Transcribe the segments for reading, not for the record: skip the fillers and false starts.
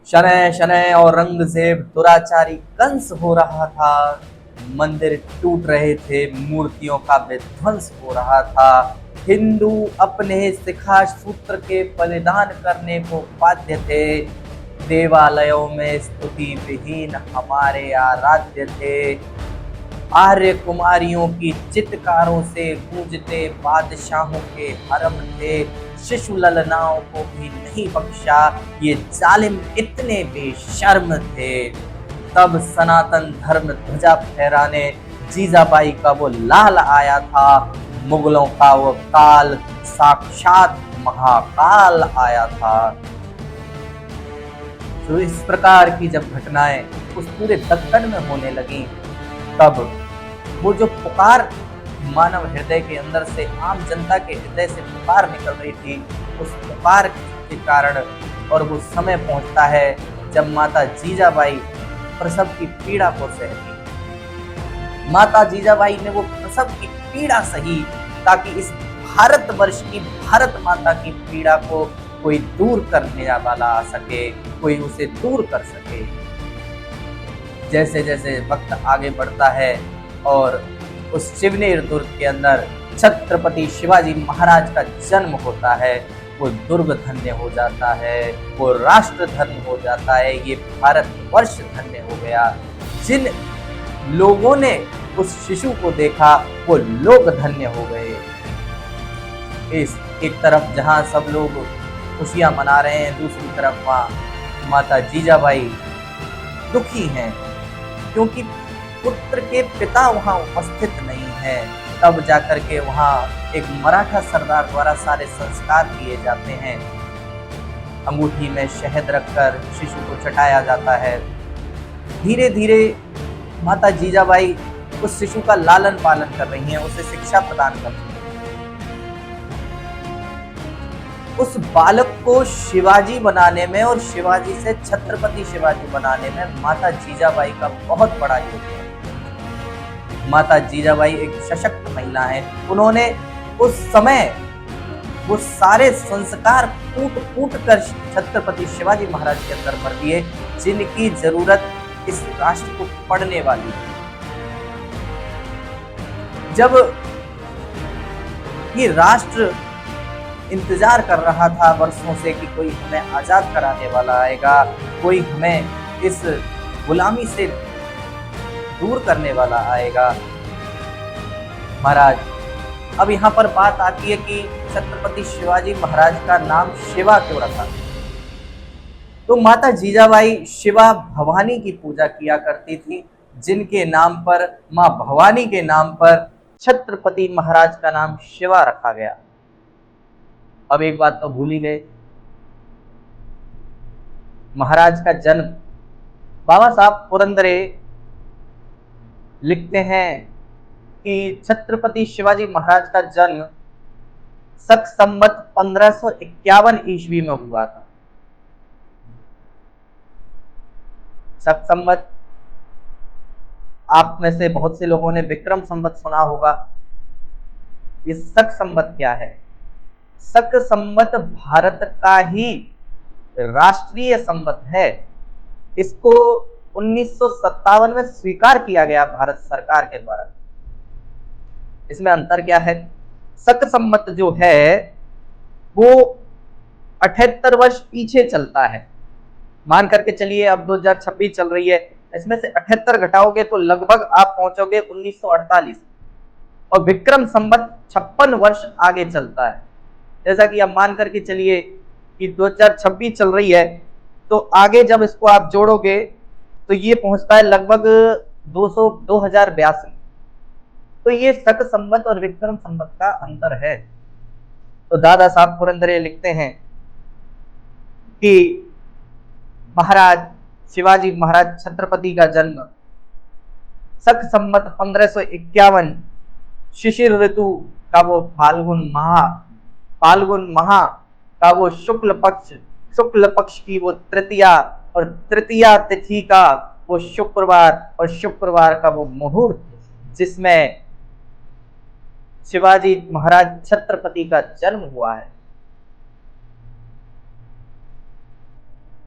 शनैः शनैः और औरंगजेब दुराचारी कंस हो रहा था। मंदिर टूट रहे थे, मूर्तियों का विध्वंस हो रहा था। हिंदू अपने शिखा सूत्र के बलिदान करने को बाध्य थे। देवालयों में स्तुति विहीन हमारे आराध्य थे। आर्य कुमारियों की चित्कारों से गूंजते बादशाहों के हरम थे। शिशु ललनाओं को भी नहीं बख्शा, ये जालिम इतने बेशर्म थे। तब सनातन धर्म ध्वजा फहराने जीजाबाई का वो लाल आया था। मुगलों का वो काल साक्षात महाकाल आया था। तो इस प्रकार की जब घटनाएं उस पूरे दक्कन में होने लगी, तब वो जो पुकार मानव हृदय के अंदर से, आम जनता के हृदय से पुकार निकल रही थी, उस पुकार के कारण और वो समय पहुंचता है जब माता जीजाबाई प्रसव की पीड़ा को सहती। माता जीजाबाई ने वो प्रसव की पीड़ा सही ताकि इस भारतवर्ष की, भारत माता की पीड़ा को कोई दूर करने वाला आ सके, कोई उसे दूर कर सके। जैसे जैसे वक्त आगे बढ़ता है और उस शिवनेर दुर्ग के अंदर छत्रपति शिवाजी महाराज का जन्म होता है, वो दुर्ग धन्य हो जाता है, वो राष्ट्र धन्य हो जाता है, ये भारतवर्ष धन्य हो गया। जिन लोगों ने उस शिशु को देखा वो लोग धन्य हो गए। इस एक तरफ जहां सब लोग खुशियां मना रहे हैं, दूसरी तरफ वहां माता जीजाबाई दुखी हैं, क्योंकि पुत्र के पिता वहां उपस्थित नहीं है। तब जाकर के वहां एक मराठा सरदार द्वारा सारे संस्कार किए जाते हैं। अंगूठी में शहद रखकर शिशु को चटाया जाता है। धीरे धीरे माता जीजाबाई उस शिशु का लालन पालन कर रही हैं, उसे शिक्षा प्रदान कर रही हैं। उस बालक को शिवाजी बनाने में और शिवाजी से छत्रपति शिवाजी बनाने में माता जीजाबाई का बहुत बड़ा योगदान। माता जीजाबाई एक सशक्त महिला है। उन्होंने उस समय वो सारे संस्कार कूट कूट कर छत्रपति शिवाजी महाराज के अंदर भर दिए, जिनकी जरूरत इस राष्ट्र को पढ़ने वाली है। जब ये राष्ट्र इंतजार कर रहा था वर्षों से कि कोई हमें आजाद कराने वाला आएगा, कोई हमें इस गुलामी से दूर करने वाला आएगा, महाराज, अब यहाँ पर बात आती है कि छत्रपति शिवाजी महाराज का नाम शिवा क्यों रखा। तो माता जीजाबाई शिवा भवानी की पूजा किया करती थी, जिनके नाम पर, माँ भवानी के नाम पर छत्रपति महाराज का नाम शिवा रखा गया। अब एक बात तो भूल ही गए, महाराज का जन्म, बाबा साहब पुरंदरे लिखते हैं कि छत्रपति शिवाजी महाराज का जन्म शक संवत 1551 ईस्वी में हुआ था। शक संवत, आप में से बहुत से लोगों ने विक्रम संवत सुना होगा। ये शक संवत क्या है? शक संवत भारत का ही राष्ट्रीय संवत है। इसको 1957 में स्वीकार किया गया भारत सरकार के द्वारा। इसमें अंतर क्या है? शक संवत जो है वो 78 वर्ष पीछे चलता है। मान करके चलिए अब 2026 चल रही है, इसमें से 78 घटाओगे तो लगभग आप पहुंचोगे 1948, और विक्रम संवत 56 वर्ष आगे चलता है। जैसा कि आप मान करके चलिए कि 2026 चल रही है, तो आगे जब इसको आप जोड़ोगे तो ये पहुंचता है लगभग 2082। तो ये शक संवत और विक्रम संवत का अंतर है। तो दादा साहब पुरंदरे लिखते हैं कि महाराज शिवाजी महाराज छत्रपति का जन्म शक संवत 1551 शिशिर ऋतु का वो फाल्गुन माह का वो शुक्ल पक्ष की वो तृतीया, और तृतीया तिथि का वो शुक्रवार, और शुक्रवार का वो मुहूर्त, जिसमें शिवाजी महाराज छत्रपति का जन्म हुआ है।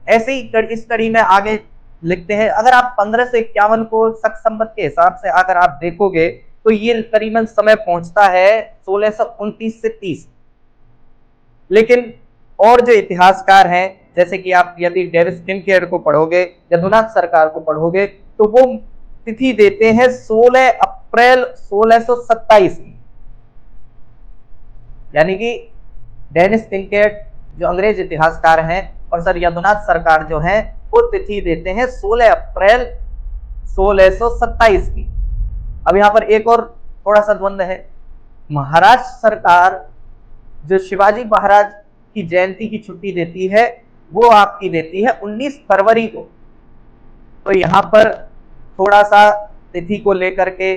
ऐसे ही इस कड़ी में आगे लिखते हैं, अगर आप 1551 को शक संवत के हिसाब से अगर आप देखोगे तो ये करीबन समय पहुंचता है 1629 से 30। लेकिन और जो इतिहासकार हैं, जैसे कि आप यदि डेविस टिनकेयर को पढ़ोगे, यदुनाथ सरकार को पढ़ोगे, तो वो तिथि देते हैं 16 अप्रैल 1627 की। यानी कि डेनिस टिनकेयर जो अंग्रेज इतिहासकार हैं और सर यदुनाथ सरकार जो है वो तिथि देते हैं 16 अप्रैल 1627 की। अब यहाँ पर एक और थोड़ा सा द्वंद्व है। महाराष्ट्र सरकार जो शिवाजी महाराज की जयंती की छुट्टी देती है वो आपकी देती है 19 फरवरी को। तो यहाँ पर थोड़ा सा तिथि को लेकर के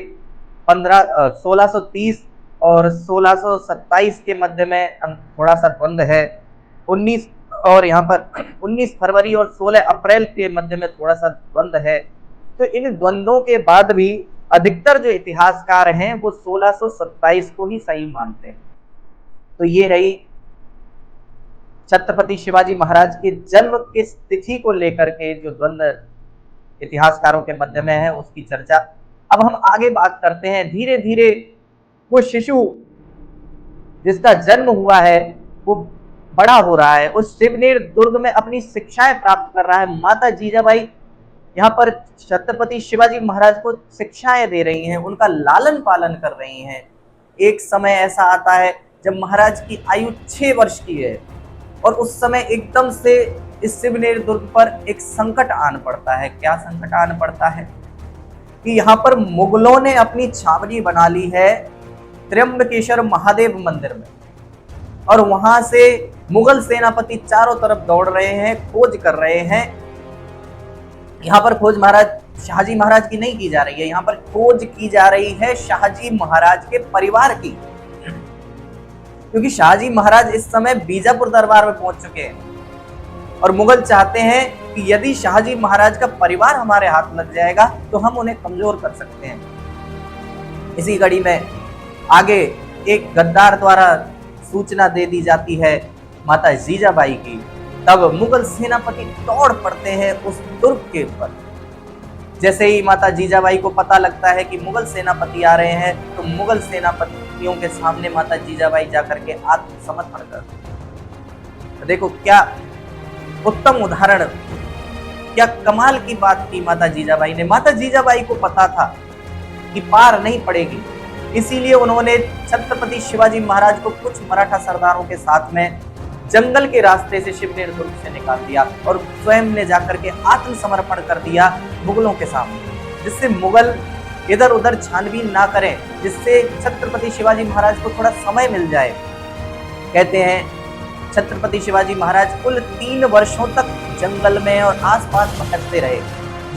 1630 और 1627 के मध्य में थोड़ा सा द्वंद्व है। 19 और यहाँ पर 19 फरवरी और 16 अप्रैल के मध्य में थोड़ा सा द्वंद्व है। तो इन द्वंद्वों के बाद भी अधिकतर जो इतिहासकार हैं वो 1627 को ही सही मानते हैं। तो ये रही छत्रपति शिवाजी महाराज के जन्म की तिथि को लेकर के जो द्वंद्व इतिहासकारों के मध्य में है उसकी चर्चा। अब हम आगे बात करते हैं। धीरे धीरे वो शिशु जिसका जन्म हुआ है वो बड़ा हो रहा है, उस शिवनेर दुर्ग में अपनी शिक्षाएं प्राप्त कर रहा है। माता जीजाबाई यहाँ पर छत्रपति शिवाजी महाराज को शिक्षाएं दे रही हैं, उनका लालन पालन कर रही हैं। एक समय ऐसा आता है जब महाराज की आयु 6 वर्ष की है और उस समय एकदम से इस शिवनेर दुर्ग पर एक संकट आन पड़ता है। क्या संकट आन पड़ता है कि यहाँ पर मुगलों ने अपनी छावनी बना ली है त्र्यंबकेश्वर महादेव मंदिर में, और वहां से मुगल सेनापति चारों तरफ दौड़ रहे हैं, खोज कर रहे हैं। यहाँ पर खोज महाराज शाहजी महाराज की नहीं की जा रही है, यहाँ पर खोज की जा रही है शाहजी महाराज के परिवार की, क्योंकि शाहजी महाराज इस समय बीजापुर दरबार में पहुंच चुके हैं और मुगल चाहते हैं कि यदि शाहजी महाराज का परिवार हमारे हाथ लग जाएगा तो हम उन्हें कमजोर कर सकते हैं। इसी कड़ी में आगे एक गद्दार द्वारा सूचना दे दी जाती है माता जीजाबाई की। तब मुगल सेनापति दौड़ पड़ते हैं उस दुर्ग के ऊपर। जैसे ही माता जीजाबाई को पता लगता है कि मुगल सेनापति आ रहे हैं तो मुगल सेनापतियों के सामने माता जीजाबाई जाकर के आत्मसमर्पण करती। तो देखो क्या उत्तम उदाहरण, क्या कमाल की बात की माता जीजाबाई ने। माता जीजाबाई को पता था कि पार नहीं पड़ेगी, इसीलिए उन्होंने छत्रपति शिवाजी महाराज को कुछ मराठा सरदारों के साथ में जंगल के रास्ते से शिवनेर दुर्ग से निकाल दिया और स्वयं ने जाकर के आत्मसमर्पण कर दिया मुगलों के सामने, जिससे मुगल इधर उधर छानबीन ना करें, जिससे छत्रपति शिवाजी महाराज को थोड़ा समय मिल जाए। कहते हैं छत्रपति शिवाजी महाराज कुल 3 वर्षों तक जंगल में और आसपास भटकते रहे।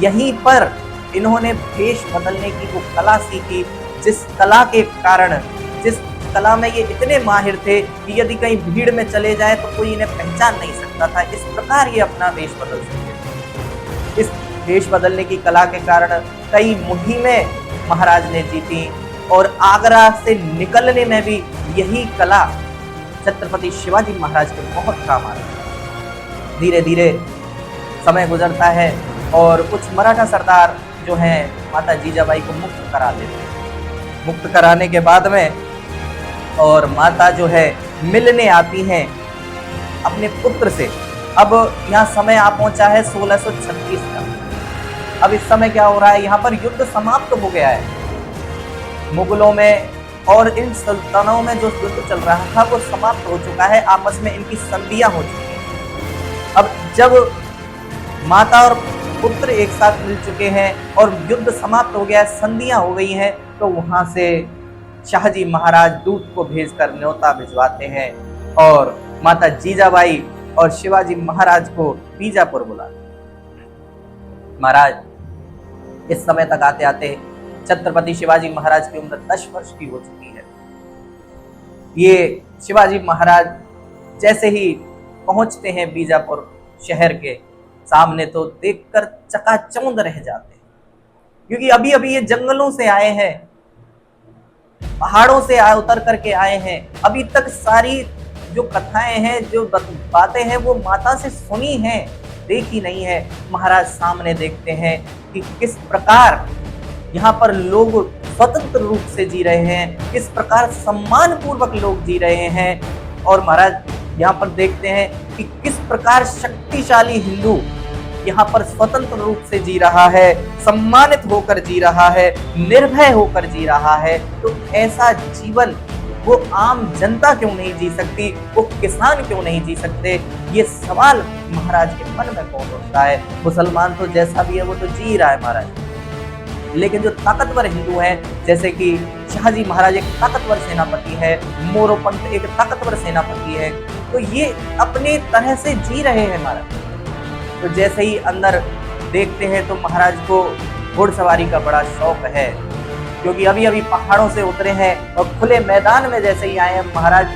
यहीं पर इन्होंने भेष बदलने की वो कला सीखी, जिस कला के कारण, जिस कला में ये इतने माहिर थे कि यदि कहीं भीड़ में चले जाए तो कोई इन्हें पहचान नहीं सकता था। इस प्रकार ये अपना वेश बदल सकते थे। इस वेश बदलने की कला के कारण कई मुहिमें महाराज ने जीती और आगरा से निकलने में भी यही कला छत्रपति शिवाजी महाराज के बहुत काम आई। धीरे धीरे समय गुजरता है और कुछ मराठा सरदार जो हैं माता जीजाबाई को मुक्त करा देते हैं। मुक्त कराने के बाद में और माता जो है मिलने आती हैं अपने पुत्र से। अब यहाँ समय आ पहुंचा है 1636 का। अब इस समय क्या हो रहा है, यहाँ पर युद्ध समाप्त हो गया है मुगलों में, और इन सुल्तानों में जो युद्ध चल रहा था वो समाप्त हो चुका है। आपस में इनकी संधियां हो चुकी हैं। अब जब माता और पुत्र एक साथ मिल चुके हैं और युद्ध समाप्त हो गया है, संधियां हो गई हैं, तो वहां से शाहजी महाराज दूत को भेजकर न्योता भिजवाते हैं और माता जीजाबाई और शिवाजी महाराज को बीजापुर बुलाते हैं। महाराज इस समय तक आते आते छत्रपति शिवाजी महाराज की उम्र 10 वर्ष की हो चुकी है। ये शिवाजी महाराज जैसे ही पहुंचते हैं बीजापुर शहर के सामने तो देखकर चकाचौंध रह जाते हैं, क्योंकि अभी अभी ये जंगलों से आए हैं, पहाड़ों से उतर करके आए हैं। अभी तक सारी जो कथाएं हैं, जो बातें हैं वो माता से सुनी हैं, देखी नहीं है, महाराज सामने देखते हैं कि किस प्रकार यहाँ पर लोग स्वतंत्र रूप से जी रहे हैं, किस प्रकार सम्मान पूर्वक लोग जी रहे हैं। और महाराज यहाँ पर देखते हैं कि किस प्रकार शक्तिशाली हिंदू यहाँ पर स्वतंत्र रूप से जी रहा है, सम्मानित होकर जी रहा है, निर्भय होकर जी रहा है। तो ऐसा जीवन वो आम जनता क्यों नहीं जी सकती, वो किसान क्यों नहीं जी सकते, ये सवाल महाराज के मन में कौन उठता है। मुसलमान तो जैसा भी है वो तो जी रहा है महाराज, लेकिन जो ताकतवर हिंदू हैं, जैसे कि शाहजी महाराज एक ताकतवर सेनापति है, मोरोपंत एक ताकतवर सेनापति है, तो ये अपने तरह से जी रहे हैं महाराज। तो जैसे ही अंदर देखते हैं तो महाराज को घुड़सवारी का बड़ा शौक है, क्योंकि अभी अभी पहाड़ों से उतरे हैं और खुले मैदान में जैसे ही आए हैं, महाराज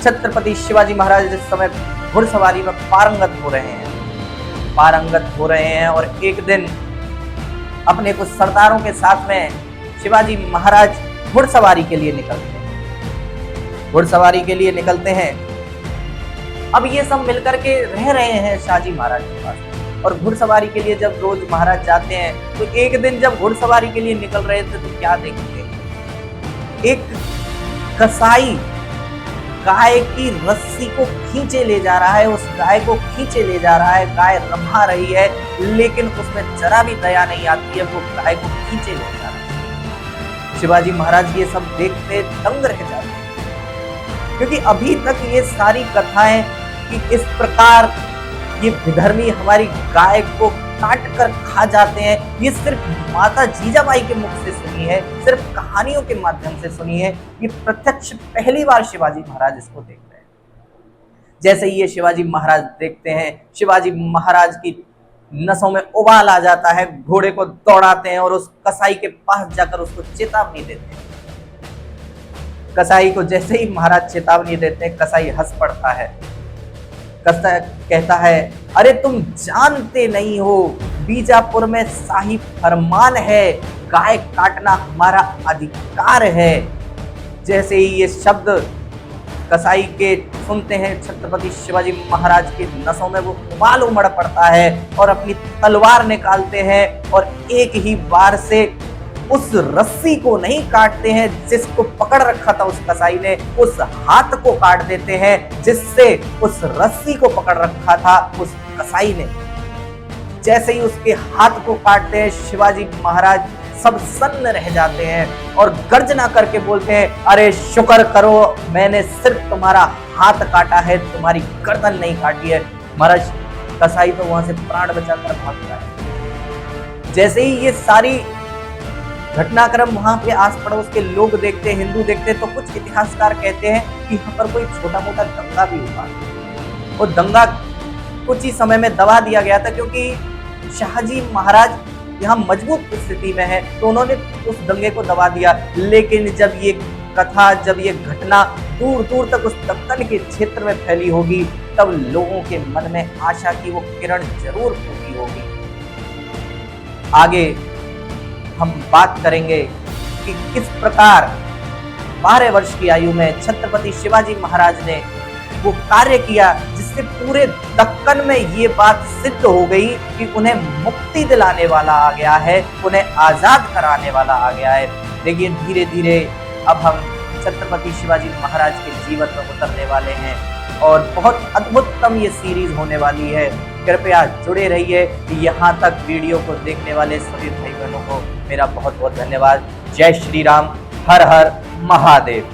छत्रपति शिवाजी महाराज इस समय घुड़सवारी में पारंगत हो रहे हैं। और एक दिन अपने कुछ सरदारों के साथ में शिवाजी महाराज घुड़सवारी के लिए निकलते हैं। अब ये सब मिलकर के रह रहे हैं शाहजी महाराज के पास, और घुड़सवारी के लिए जब रोज महाराज जाते हैं तो एक दिन जब घुड़सवारी के लिए निकल रहे थे तो क्या देखेंगे, एक कसाई गाय की रस्सी को खींचे ले जा रहा है, उस गाय को खींचे ले जा रहा है, गाय रम्हा रही है, लेकिन उसमें जरा भी दया नहीं आती है, वो गाय को खींचे ले जा रहा है। शिवाजी महाराज ये सब देखते दंग रह जाते हैं, क्योंकि अभी तक ये सारी कथाएं कि इस प्रकार ये विधर्मी हमारी गाय को काट कर खा जाते हैं, ये सिर्फ माता जीजाबाई के मुख से सुनी है, सिर्फ कहानियों के माध्यम से सुनी है। ये प्रत्यक्ष पहली बार शिवाजी महाराज इसको देख रहे हैं। जैसे ही ये शिवाजी महाराज देखते हैं, शिवाजी महाराज की नसों में उबाल आ जाता है, घोड़े को दौड़ाते हैं और उस कसाई के पास जाकर उसको चेतावनी देते हैं। कसाई को जैसे ही महाराज चेतावनी देते हैं, कसाई हंस पड़ता है। कसाई कहता है, अरे तुम जानते नहीं हो, बीजापुर में शाही फरमान है, गाय काटना हमारा अधिकार है। जैसे ही ये शब्द कसाई के सुनते हैं, छत्रपति शिवाजी महाराज के नसों में वो उबाल उमड़ पड़ता है और अपनी तलवार निकालते हैं और एक ही बार से उस रस्सी को नहीं काटते हैं जिसको पकड़ रखा था उस कसाई ने, उस हाथ को काट देते हैं जिससे उस रस्सी को पकड़ रखा था उस कसाई ने। जैसे ही उसके हाथ को काटते हैं, शिवाजी महाराज सब सन्न रह जाते हैं और गर्जना करके बोलते हैं, अरे शुक्र करो मैंने सिर्फ तुम्हारा हाथ काटा है, तुम्हारी गर्दन नहीं काटी है। महाराज कसाई तो वहां से प्राण बचाकर भागता है। जैसे ही ये सारी घटनाक्रम वहां पे आस पड़ोस के लोग देखते हैं, हिंदू देखते हैं, तो कुछ इतिहासकार कहते हैं कि यहाँ पर कोई छोटा मोटा दंगा भी हुआ। वो दंगा कुछ ही समय में दबा दिया गया था, क्योंकि शाहजी महाराज यहाँ मजबूत स्थिति में है, तो उन्होंने उस दंगे को दबा दिया। लेकिन जब ये कथा, जब ये घटना दूर दूर तक उस दक्कन के क्षेत्र में फैली होगी, तब लोगों के मन में आशा की वो किरण जरूर फूटी होगी। आगे हम बात करेंगे कि किस प्रकार 12 वर्ष की आयु में छत्रपति शिवाजी महाराज ने वो कार्य किया जिससे पूरे दक्कन में ये बात सिद्ध हो गई कि उन्हें मुक्ति दिलाने वाला आ गया है, उन्हें आजाद कराने वाला आ गया है। लेकिन धीरे धीरे अब हम छत्रपति शिवाजी महाराज के जीवन में उतरने वाले हैं और बहुत अद्भुततम ये सीरीज होने वाली है। कृपया जुड़े रहिए। यहाँ तक वीडियो को देखने वाले सभी भाई बहनों को मेरा बहुत बहुत धन्यवाद। जय श्री राम, हर हर महादेव।